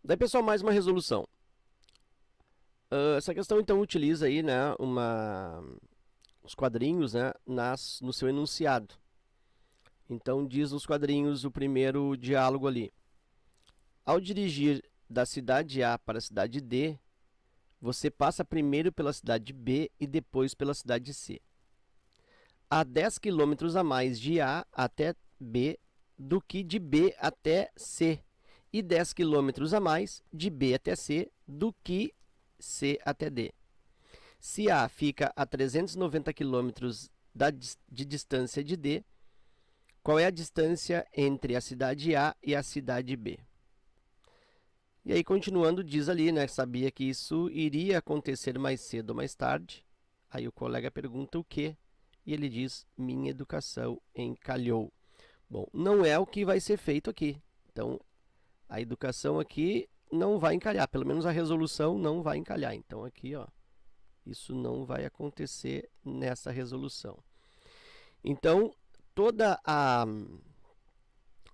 Daí, pessoal, mais uma resolução. Essa questão, então, utiliza aí, né, os quadrinhos, né, no seu enunciado. Então, diz nos quadrinhos o primeiro diálogo ali. Ao dirigir da cidade A para a cidade D, você passa primeiro pela cidade B e depois pela cidade C. Há 10 quilômetros a mais de A até B do que de B até C, e 10 quilômetros a mais de B até C do que C até D. Se A fica a 390 quilômetros de distância de D, qual é a distância entre a cidade A e a cidade B? E aí, continuando, diz ali, né? Sabia que isso iria acontecer mais cedo ou mais tarde. Aí o colega pergunta o quê? E ele diz, minha educação encalhou. Bom, não é o que vai ser feito aqui. Então, a educação aqui não vai encalhar. Pelo menos a resolução não vai encalhar. Então, aqui, ó, isso não vai acontecer nessa resolução. Então,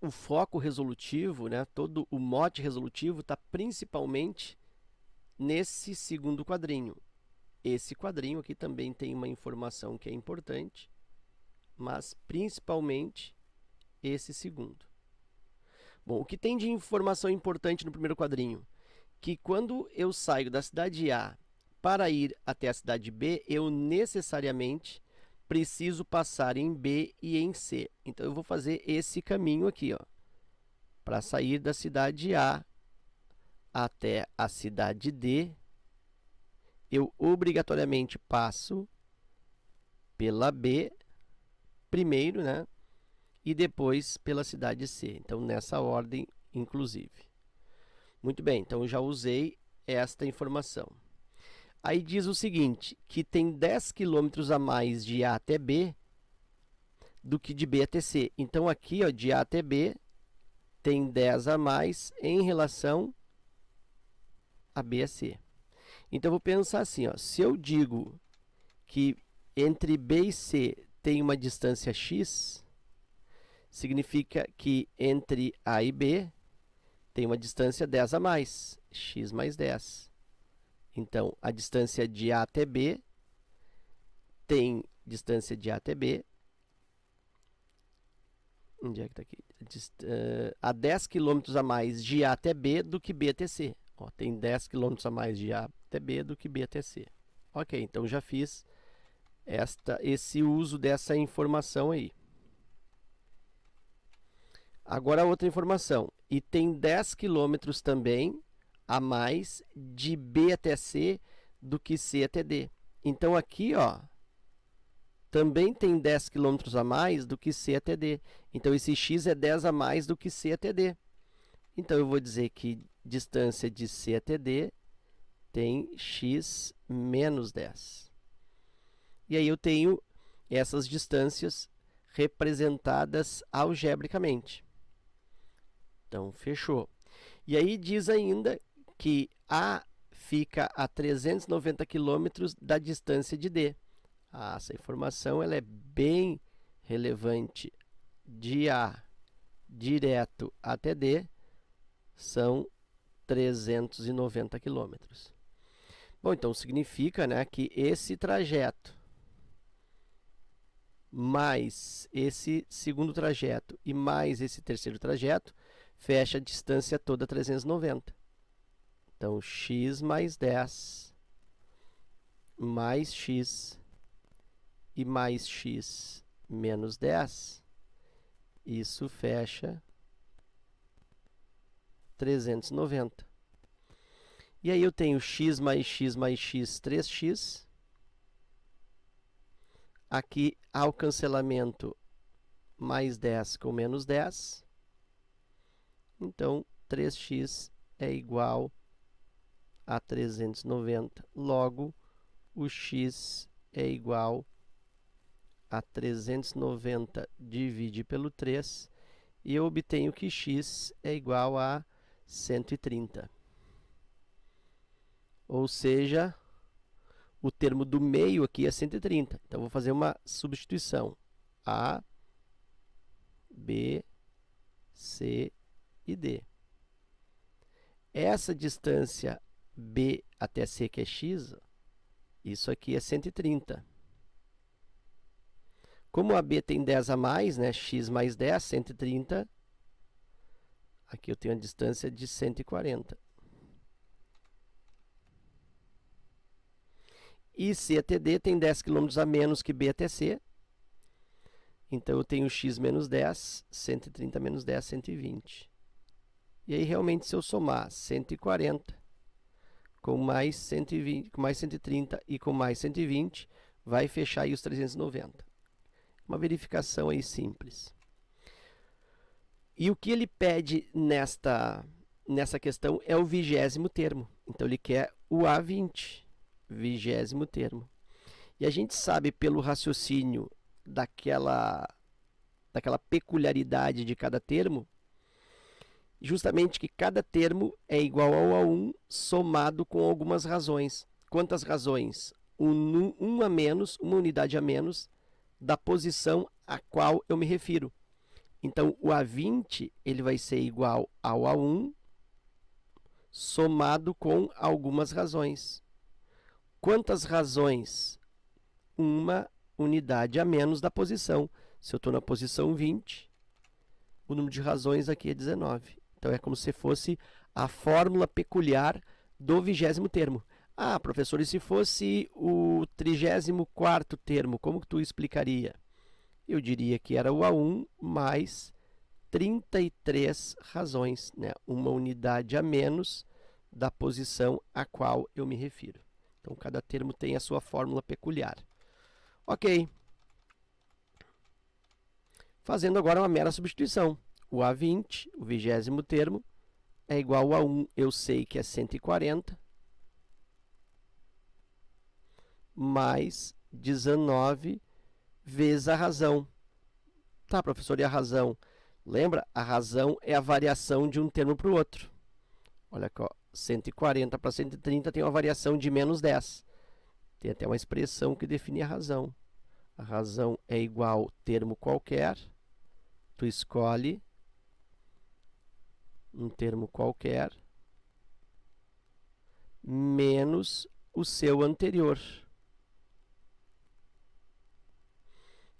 o foco resolutivo, né, todo o mote resolutivo está principalmente nesse segundo quadrinho. Esse quadrinho aqui também tem uma informação que é importante, mas principalmente esse segundo. Bom, o que tem de informação importante no primeiro quadrinho? Que quando eu saio da cidade A para ir até a cidade B, eu necessariamente preciso passar em B e em C. Então, eu vou fazer esse caminho aqui, ó, para sair da cidade A até a cidade D, eu obrigatoriamente passo pela B primeiro, né? E depois pela cidade C. Então, nessa ordem, inclusive. Muito bem, então eu já usei esta informação. Aí diz o seguinte, que tem 10 quilômetros a mais de A até B do que de B até C. Então, aqui, ó, de A até B, tem 10 a mais em relação a B a C. Então, eu vou pensar assim, ó, se eu digo que entre B e C tem uma distância x, significa que entre A e B tem uma distância 10 a mais, x mais 10. Então, a distância de A até B tem distância de A até B. Onde é que está aqui? A 10 km a mais de A até B do que B até C. Ó, tem 10 km a mais de A até B do que B até C. Ok, então já fiz esse uso dessa informação aí. Agora outra informação. E tem 10 km também a mais de B até C do que C até D. Então aqui, ó, também tem 10 km a mais do que C até D. Então esse x é 10 a mais do que C até D. Então eu vou dizer que distância de C até D tem x menos 10. E aí eu tenho essas distâncias representadas algebricamente. Então, fechou. E aí diz ainda que A fica a 390 km da distância de D. Essa informação ela é bem relevante. De A direto até D são 390 km. Bom, então significa, né, que esse trajeto mais esse segundo trajeto e mais esse terceiro trajeto fecha a distância toda 390. Então, x mais 10 mais x e mais x menos 10, isso fecha 390. E aí eu tenho x mais x mais x, 3x. Aqui há o cancelamento mais 10 com menos 10. Então, 3x é igual a 390. Logo, o x é igual a 390 divide pelo 3. E eu obtenho que x é igual a 130. Ou seja, o termo do meio aqui é 130. Então, vou fazer uma substituição. A, B, C e D. essa distância B até C, que é x, isso aqui é 130. Como a B tem 10 a mais, né, x mais 10, 130, aqui eu tenho a distância de 140. E C até D tem 10 km a menos que B até C. Então, eu tenho x menos 10, 130 menos 10, 120. E aí, realmente, se eu somar 140 com mais 120, com mais 130 e com mais 120, vai fechar aí os 390. Uma verificação aí simples. E o que ele pede nessa questão é o 20º termo. Então, ele quer o A20, 20º termo. E a gente sabe pelo raciocínio daquela peculiaridade de cada termo, justamente que cada termo é igual ao A1 somado com algumas razões. Quantas razões? Um a menos, uma unidade a menos da posição a qual eu me refiro. Então, o A20 ele vai ser igual ao A1 somado com algumas razões. Quantas razões? Uma unidade a menos da posição. Se eu estou na posição 20, o número de razões aqui é 19. Então, é como se fosse a fórmula peculiar do 20º termo. Ah, professor, e se fosse o 34º termo, como que tu explicaria? Eu diria que era o A1 mais 33 razões, né? Uma unidade a menos da posição a qual eu me refiro. Então, cada termo tem a sua fórmula peculiar. Ok. Fazendo agora uma mera substituição. O A20, o 20º termo, é igual a 1, eu sei que é 140, mais 19 vezes a razão. Tá, professor, e a razão? Lembra? A razão é a variação de um termo para o outro. Olha aqui, ó, 140 para 130 tem uma variação de menos 10. Tem até uma expressão que define a razão. A razão é igual termo qualquer. Tu escolhe um termo qualquer menos o seu anterior.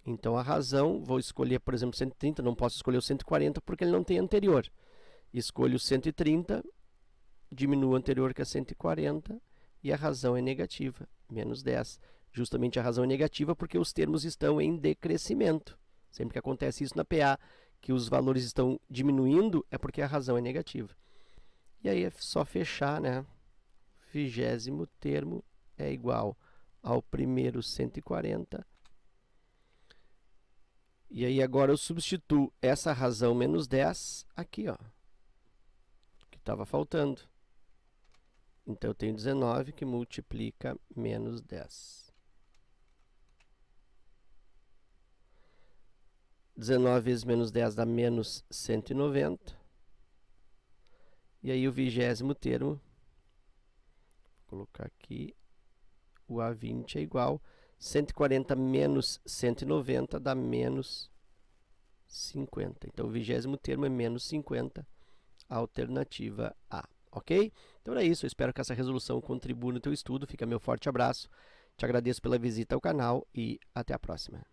Então, a razão, vou escolher, por exemplo, 130, não posso escolher o 140 porque ele não tem anterior. Escolho o 130, diminuo o anterior, que é 140, e a razão é negativa, menos 10. Justamente a razão é negativa porque os termos estão em decrescimento. Sempre que acontece isso na PA, que os valores estão diminuindo, é porque a razão é negativa. E aí é só fechar, né? 20º termo é igual ao primeiro 140. E aí agora eu substituo essa razão menos 10 aqui, ó, que estava faltando. Então, eu tenho 19 que multiplica menos 10. 19 vezes menos 10 dá menos 190. E aí, o 20º termo, vou colocar aqui, o A20 é igual 140 menos 190 dá menos 50. Então, o 20º termo é menos 50, alternativa A. Ok? Então é isso, eu espero que essa resolução contribua no teu estudo. Fica meu forte abraço, te agradeço pela visita ao canal e até a próxima.